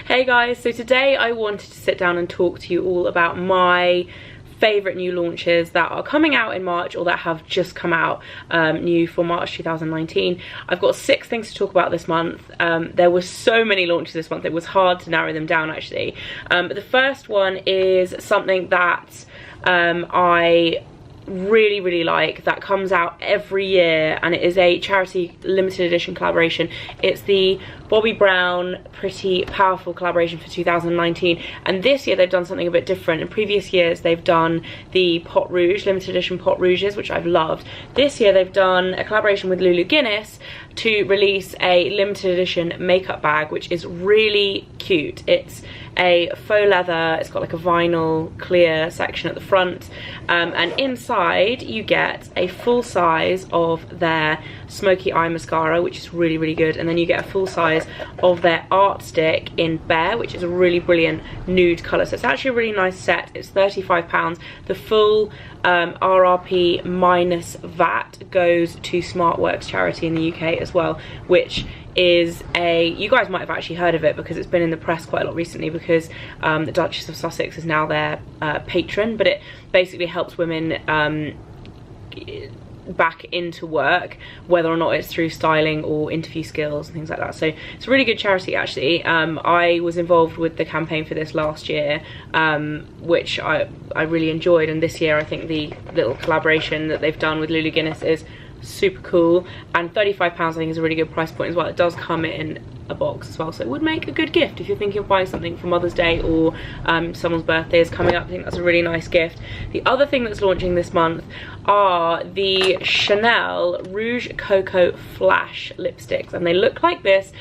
Hey guys, so today I wanted to sit down and talk to you all about my favourite new launches that are coming out in March or that have just come out new for March 2019. I've got 6 things to talk about this month. There were so many launches this month, it was hard to narrow them down actually. But the first one is something that I really like, that comes out every year, and it is a charity limited edition collaboration. It's the Bobbi Brown Pretty Powerful collaboration for 2019, and this year they've done something a bit different. In previous years they've done the Pot Rouge, limited edition Pot Rouges, which I've loved. This year they've done a collaboration with Lulu Guiness to release a limited edition makeup bag, which is really cute. It's a faux leather, it's got like a vinyl clear section at the front, and inside you get a full size of their smoky eye mascara, which is really good, and then you get a full size of their art stick in Bear, which is a really brilliant nude colour. So it's actually a really nice set. It's £35. The full RRP minus VAT goes to SmartWorks charity in the UK as well, which is you guys might have actually heard of it because it's been in the press quite a lot recently, because the Duchess of Sussex is now their patron, but it basically helps women back into work, whether or not it's through styling or interview skills and things like that. So it's a really good charity actually. I was involved with the campaign for this last year, which I really enjoyed, and this year I think the little collaboration that they've done with Lulu Guinness is super cool, and £35 I think is a really good price point as well. It does come in a box as well, so it would make a good gift if you're thinking of buying something for Mother's Day or someone's birthday is coming up. I think that's a really nice gift. The other thing that's launching this month are the Chanel Rouge Coco Flash lipsticks, and they look like this.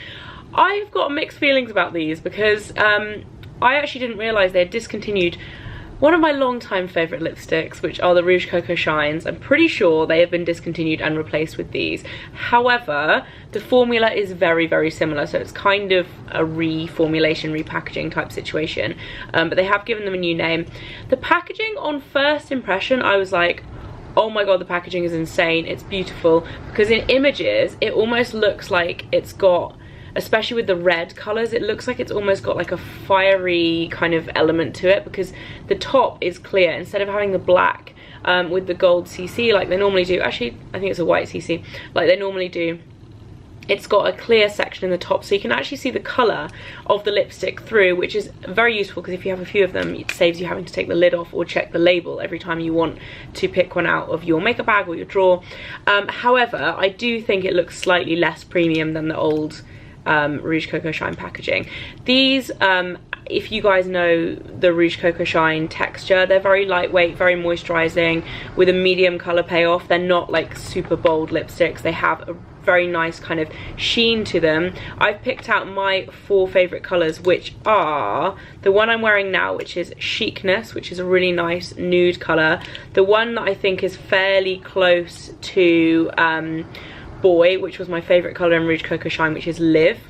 I've got mixed feelings about these because I actually didn't realise they had discontinued one of my long-time favourite lipsticks, which are the Rouge Coco Shines. I'm pretty sure they have been discontinued and replaced with these. However, the formula is very similar, so it's kind of a reformulation, repackaging type situation. But they have given them a new name. The packaging on first impression, I was like, oh my god, the packaging is insane, it's beautiful. Because in images, it almost looks like it's got, especially with the red colours, it looks like it's almost got like a fiery kind of element to it, because the top is clear instead of having the black with the gold CC like they normally do. Actually, I think it's a white CC like they normally do. It's got a clear section in the top, so you can actually see the colour of the lipstick through, which is very useful because if you have a few of them, it saves you having to take the lid off or check the label every time you want to pick one out of your makeup bag or your drawer. However, I do think it looks slightly less premium than the old Rouge Coco Shine packaging. These, if you guys know the Rouge Coco Shine texture, they're very lightweight, very moisturizing with a medium color payoff. They're not like super bold lipsticks. They have a very nice kind of sheen to them. I've picked out my 4 favorite colors, which are the one I'm wearing now, which is Chicness, which is a really nice nude color. The one that I think is fairly close to Boy, which was my favourite colour in Rouge Coco Shine, which is Live,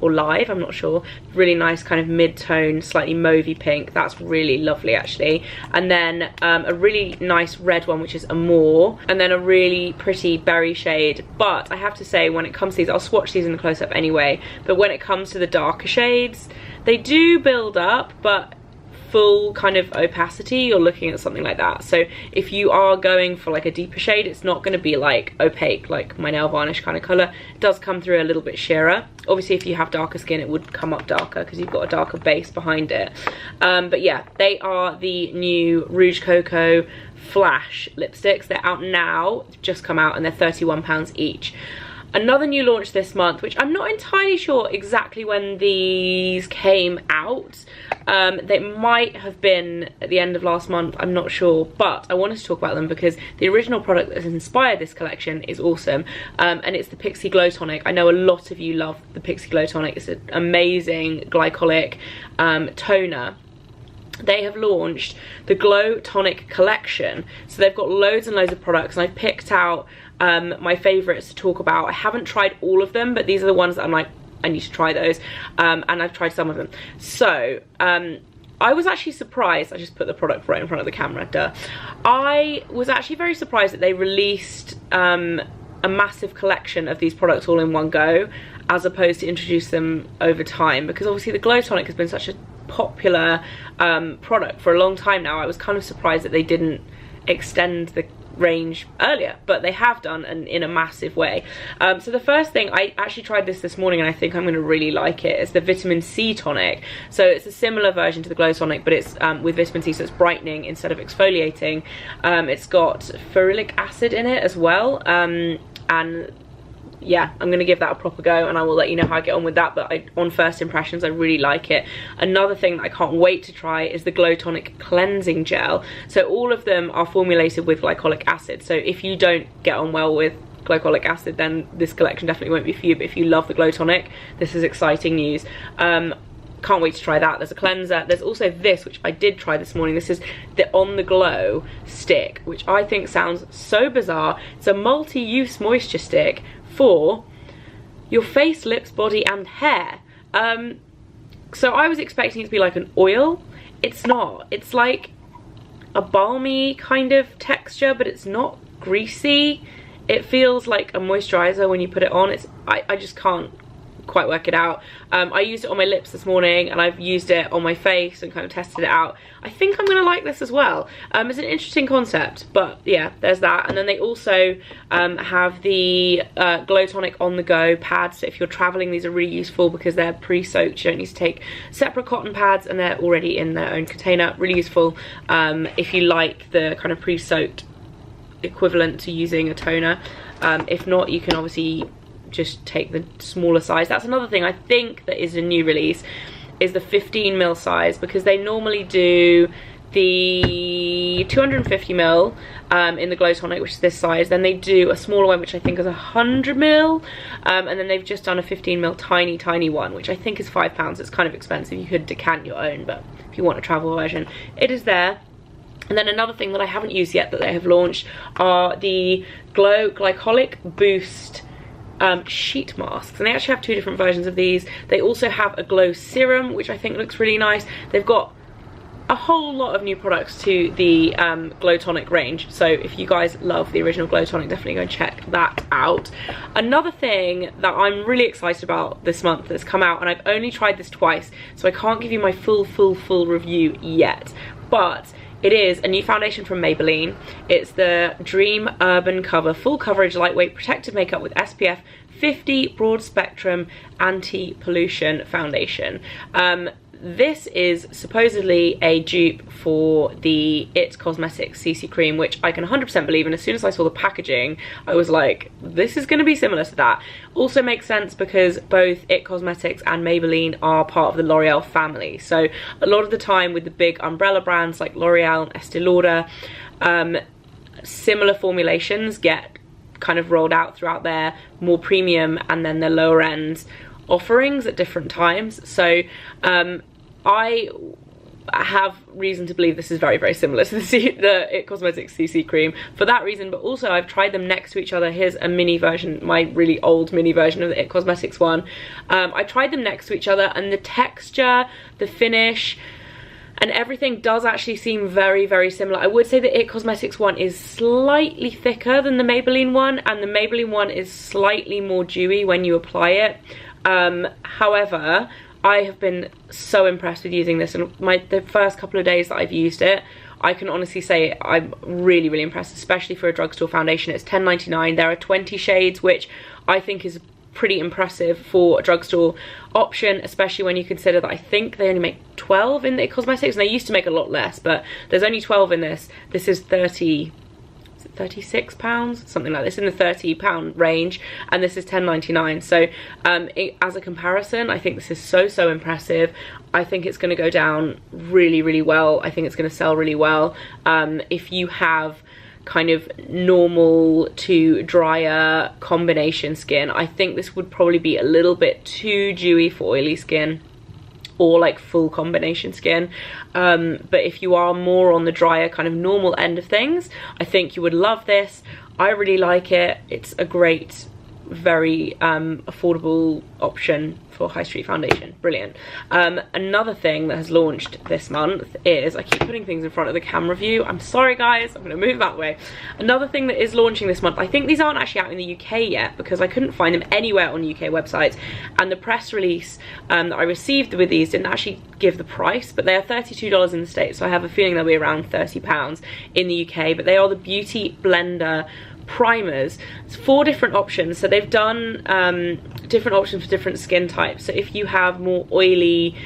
or Live, I'm not sure. Really nice kind of mid-tone, slightly mauvey pink. That's really lovely actually. And then a really nice red one, which is Amour. And then a really pretty berry shade. But I have to say, when it comes to these, I'll swatch these in the close-up anyway, but when it comes to the darker shades, they do build up, but full kind of opacity, you're looking at something like that. So if you are going for like a deeper shade, it's not going to be like opaque like my nail varnish kind of colour. It does come through a little bit sheerer. Obviously if you have darker skin, it would come up darker because you've got a darker base behind it. But yeah, they are the new Rouge Coco Flash lipsticks. They're out now, just come out, and they're £31 each. Another new launch this month, which I'm not entirely sure exactly when these came out. They might have been at the end of last month, I'm not sure, but I wanted to talk about them because the original product that has inspired this collection is awesome, and it's the Pixi Glow Tonic. I know a lot of you love the Pixi Glow Tonic. It's an amazing glycolic toner. They have launched the Glow Tonic collection, so they've got loads and loads of products, and I picked out my favourites to talk about. I haven't tried all of them, but these are the ones that I'm like, I need to try those, and I've tried some of them. So I was actually surprised. I just put the product right in front of the camera, duh. I was actually very surprised that they released a massive collection of these products all in one go, as opposed to introduce them over time, because obviously the Glow Tonic has been such a popular product for a long time now. I was kind of surprised that they didn't extend the range earlier, but they have done, and in a massive way. So the first thing, I actually tried this morning and I think I'm going to really like it. It's the Vitamin C Tonic. So it's a similar version to the Glow Tonic, but it's with vitamin C, so it's brightening instead of exfoliating. It's got ferulic acid in it as well, and yeah, I'm going to give that a proper go, and I will let you know how I get on with that. But on first impressions, I really like it. Another thing that I can't wait to try is the Glow Tonic Cleansing Gel. So all of them are formulated with glycolic acid. So if you don't get on well with glycolic acid, then this collection definitely won't be for you. But if you love the Glow Tonic, this is exciting news. Can't wait to try that. There's a cleanser. There's also this, which I did try this morning. This is the On The Glow stick, which I think sounds so bizarre. It's a multi-use moisture stick for your face, lips, body and hair. So I was expecting it to be like an oil. It's not. It's like a balmy kind of texture, but it's not greasy. It feels like a moisturizer when you put it on. I just can't quite work it out. I used it on my lips this morning, and I've used it on my face and kind of tested it out. I think I'm gonna like this as well. It's an interesting concept, but yeah, there's that. And then they also have the Glow Tonic On The Go pads. So if you're traveling, these are really useful because they're pre-soaked. You don't need to take separate cotton pads, and they're already in their own container. Really useful if you like the kind of pre-soaked equivalent to using a toner. If not, you can obviously just take the smaller size. That's another thing I think that is a new release, is the 15ml size, because they normally do the 250ml in the Glow Tonic, which is this size. Then they do a smaller one, which I think is 100ml, and then they've just done a 15ml tiny one, which I think is £5. It's kind of expensive. You could decant your own, but if you want a travel version, it is there. And then another thing that I haven't used yet that they have launched are the Glow Glycolic Boost sheet masks, and they actually have two different versions of these. They also have a glow serum, which I think looks really nice. They've got a whole lot of new products to the Glow Tonic range, so if you guys love the original Glow Tonic, definitely go and check that out. Another thing that I'm really excited about this month that's come out, and I've only tried this twice, so I can't give you my full review yet, but it is a new foundation from Maybelline. It's the Dream Urban Cover Full Coverage Lightweight Protective Makeup with SPF 50 Broad Spectrum Anti-Pollution Foundation. This is supposedly a dupe for the It Cosmetics CC Cream, which I can 100% believe, and as soon as I saw the packaging, I was like, this is going to be similar to that. Also makes sense because both It Cosmetics and Maybelline are part of the L'Oreal family, so a lot of the time with the big umbrella brands like L'Oreal and Estee Lauder, similar formulations get kind of rolled out throughout their more premium and then their lower end offerings at different times. So I have reason to believe this is very similar to the It Cosmetics CC Cream for that reason, but also I've tried them next to each other. Here's a mini version, my really old mini version of the It Cosmetics one. I tried them next to each other, and the texture, the finish, and everything does actually seem very similar. I would say the It Cosmetics one is slightly thicker than the Maybelline one, and the Maybelline one is slightly more dewy when you apply it. However, I have been so impressed with using this, and the first couple of days that I've used it, I can honestly say I'm really impressed, especially for a drugstore foundation. It's $10.99. There are 20 shades, which I think is pretty impressive for a drugstore option, especially when you consider that I think they only make 12 in the Cosmetics, and they used to make a lot less, but there's only 12 in this. This is £36, something like this, in the £30 range, and this is $10.99. so as a comparison, I think this is so impressive. I think it's going to go down really well. I think it's going to sell really well. If you have kind of normal to drier combination skin, I think this would probably be a little bit too dewy for oily skin or like full combination skin, but if you are more on the drier kind of normal end of things, I think you would love this. I really like it. It's a great very affordable option for high street foundation. Brilliant. Another thing that has launched this month is, I keep putting things in front of the camera view, I'm sorry guys, I'm gonna move that way. Another thing that is launching this month, I think these aren't actually out in the UK yet because I couldn't find them anywhere on UK websites, and the press release that I received with these didn't actually give the price, but they are $32 in the States, so I have a feeling they'll be around £30 in the UK. But they are the Beauty Blender primers. It's 4 different options, so they've done different options for different skin types. So if you have more oily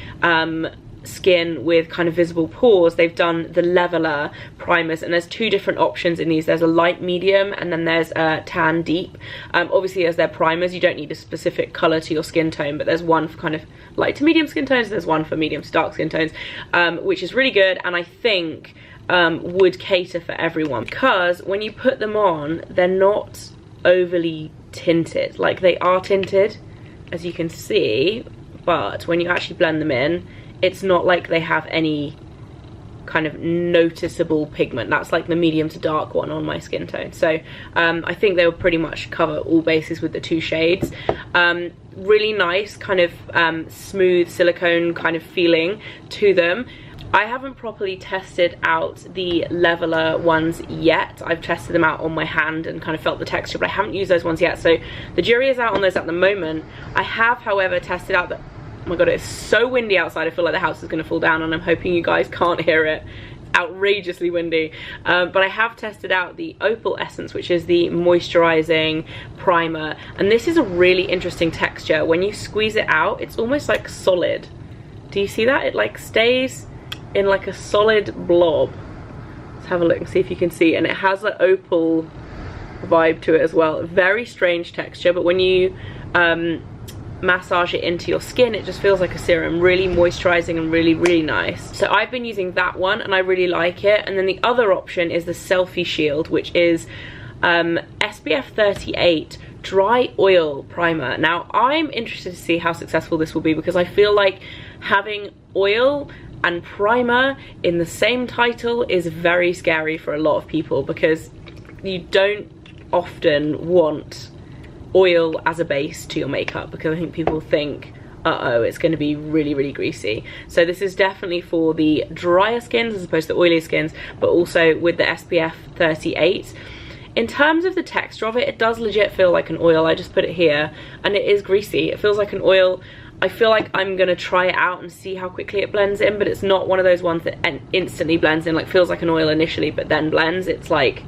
skin with kind of visible pores, they've done the leveler primers, and there's 2 different options in these. There's a light medium and then there's a tan deep. Obviously as they're primers you don't need a specific color to your skin tone, but there's one for kind of light to medium skin tones, there's one for medium to dark skin tones, which is really good, and I think would cater for everyone, because when you put them on they're not overly tinted. Like, they are tinted as you can see, but when you actually blend them in, it's not like they have any kind of noticeable pigment. That's like the medium to dark one on my skin tone. So I think they will pretty much cover all bases with the 2 shades. Really nice kind of smooth silicone kind of feeling to them. I haven't properly tested out the leveler ones yet. I've tested them out on my hand and kind of felt the texture, but I haven't used those ones yet, so the jury is out on those at the moment. I have, however, tested out the, oh my god, it's so windy outside, I feel like the house is going to fall down, and I'm hoping you guys can't hear it. Outrageously windy. But I have tested out the Opal Essence, which is the moisturizing primer, and this is a really interesting texture. When you squeeze it out, it's almost like solid. Do you see that? It like stays in like a solid blob. Let's have a look and see if you can see, and it has an opal vibe to it as well. Very strange texture, but when you massage it into your skin, it just feels like a serum. Really moisturizing and really, really nice. So I've been using that one and I really like it. And then the other option is the Selfie Shield, which is SPF 38 dry oil primer. Now I'm interested to see how successful this will be, because I feel like having oil and primer in the same title is very scary for a lot of people, because you don't often want oil as a base to your makeup, because I think people think, uh-oh, it's going to be really, really greasy. So this is definitely for the drier skins as opposed to oilier skins, but also with the SPF 38. In terms of the texture of it, it does legit feel like an oil. I just put it here and it is greasy. It feels like an oil. I feel like I'm gonna try it out and see how quickly it blends in, but it's not one of those ones that instantly blends in, like feels like an oil initially but then blends. It's like,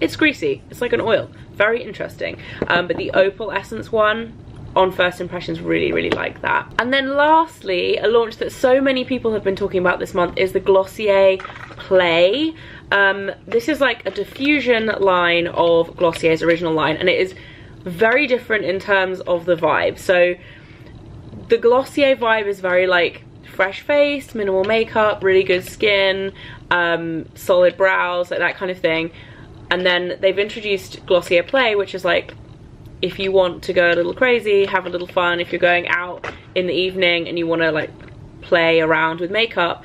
it's greasy, it's like an oil. Very interesting. But the Opal Essence one, on first impressions, really, really like that. And then lastly, a launch that so many people have been talking about this month is the Glossier Play. This is like a diffusion line of Glossier's original line, and it is very different in terms of the vibe. So the Glossier vibe is very like fresh face, minimal makeup, really good skin, solid brows, like that kind of thing. And then they've introduced Glossier Play, which is like, if you want to go a little crazy, have a little fun, if you're going out in the evening and you want to like play around with makeup,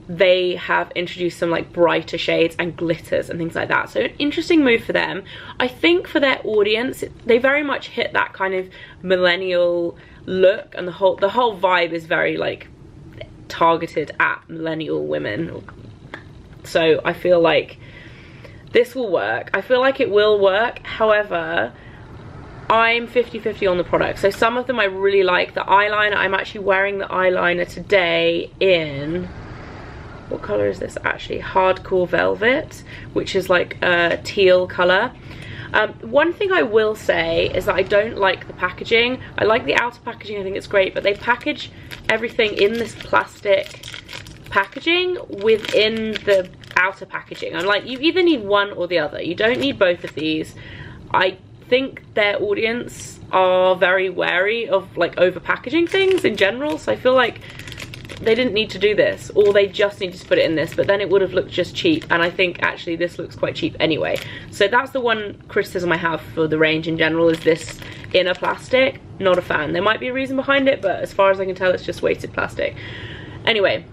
they have introduced some like brighter shades and glitters and things like that. So an interesting move for them. I think for their audience, they very much hit that kind of millennial look, and the whole vibe is very like targeted at millennial women. So I feel like this will work. I feel like it will work. However, I'm 50-50 on the product. So some of them I really like. The eyeliner, I'm actually wearing the eyeliner today in, what color is this actually? Hardcore Velvet, which is like a teal color. One thing I will say is that I don't like the packaging. I like the outer packaging, I think it's great, but they package everything in this plastic packaging within the outer packaging. I'm like, you either need one or the other. You don't need both of these. I think their audience are very wary of like over packaging things in general, so I feel like they didn't need to do this, or they just needed to put it in this, but then it would have looked just cheap, and I think actually this looks quite cheap anyway. So that's the one criticism I have for the range in general, is this inner plastic. Not a fan. There might be a reason behind it, but as far as I can tell, it's just weighted plastic. Anyway,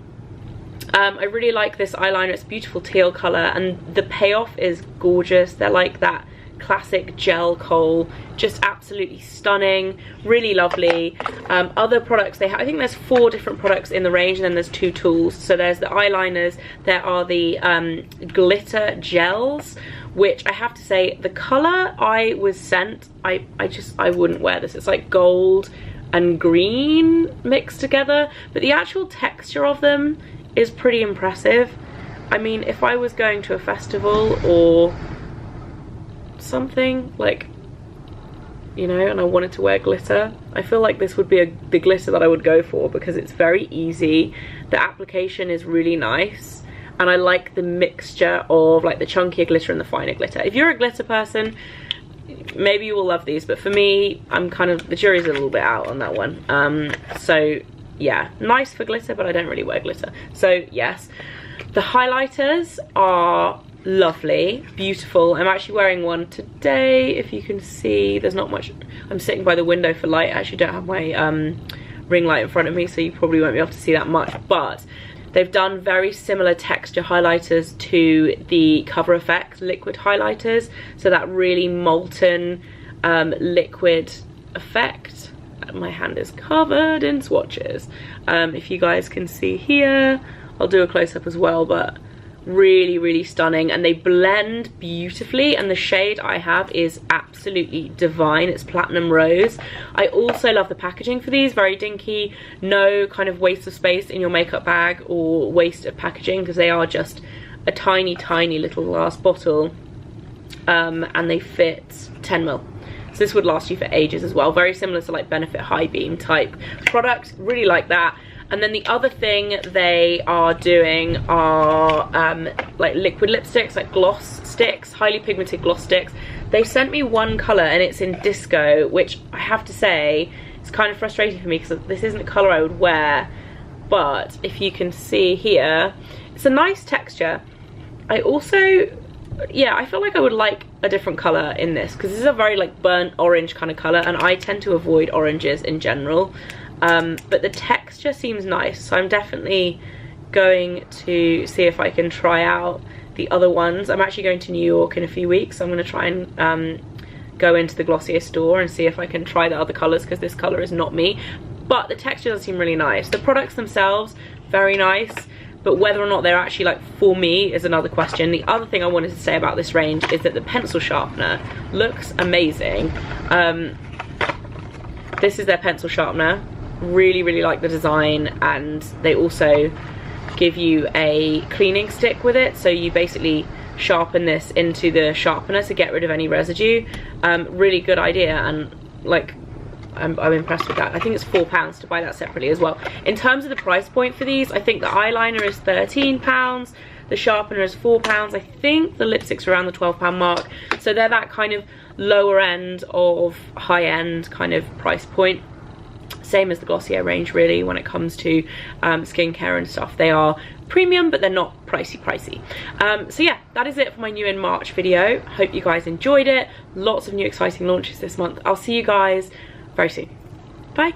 I really like this eyeliner. It's beautiful teal color, and the payoff is gorgeous. They're like that classic gel kohl, just absolutely stunning, really lovely. Other products they have, I think there's 4 different products in the range, and then there's 2 tools. So there's the eyeliners, there are the glitter gels, which I have to say, the colour I was sent, I wouldn't wear this. It's like gold and green mixed together, but the actual texture of them is pretty impressive. I mean, if I was going to a festival or something, like, you know, and I wanted to wear glitter, I feel like this would be the glitter that I would go for, because it's very easy, the application is really nice, and I like the mixture of like the chunkier glitter and the finer glitter. If you're a glitter person, maybe you will love these, but for me, I'm kind of, the jury's a little bit out on that one. So yeah, nice for glitter, but I don't really wear glitter. So yes, the highlighters are lovely, beautiful. I'm actually wearing one today, if you can see. There's not much, I'm sitting by the window for light. I actually don't have my ring light in front of me, so you probably won't be able to see that much, but they've done very similar texture highlighters to the Cover Effect liquid highlighters, so that really molten liquid effect. My hand is covered in swatches. If you guys can see here, I'll do a close-up as well, but really, really stunning, and they blend beautifully, and the shade I have is absolutely divine. It's Platinum Rose. I also love the packaging for these, very dinky, no kind of waste of space in your makeup bag or waste of packaging, because they are just a tiny, tiny little glass bottle, and they fit 10 ml. So this would last you for ages as well. Very similar to like Benefit High Beam type product, really like that. And then the other thing they are doing are like liquid lipsticks, like gloss sticks, highly pigmented gloss sticks. They sent me one colour and it's in Disco, which I have to say is kind of frustrating for me because this isn't a colour I would wear. But if you can see here, it's a nice texture. I also, yeah, I feel like I would like a different colour in this, because this is a very like burnt orange kind of colour, and I tend to avoid oranges in general. But the texture seems nice, so I'm definitely going to see if I can try out the other ones. I'm actually going to New York in a few weeks, so I'm going to try and go into the Glossier store and see if I can try the other colours, because this colour is not me. But the texture does seem really nice. The products themselves, very nice, but whether or not they're actually like for me is another question. The other thing I wanted to say about this range is that the pencil sharpener looks amazing. This is their pencil sharpener. Really, really like the design, and they also give you a cleaning stick with it, so you basically sharpen this into the sharpener to get rid of any residue. Really good idea, and like I'm impressed with that. I think it's £4 to buy that separately as well. In terms of the price point for these, I think the eyeliner is £13, the sharpener is £4, I think the lipsticks are around the £12 mark, so they're that kind of lower end of high end kind of price point. Same as the Glossier range really when it comes to skincare and stuff. They are premium, but they're not pricey. So yeah, that is it for my new in March video. Hope you guys enjoyed it. Lots of new exciting launches this month. I'll see you guys very soon. Bye.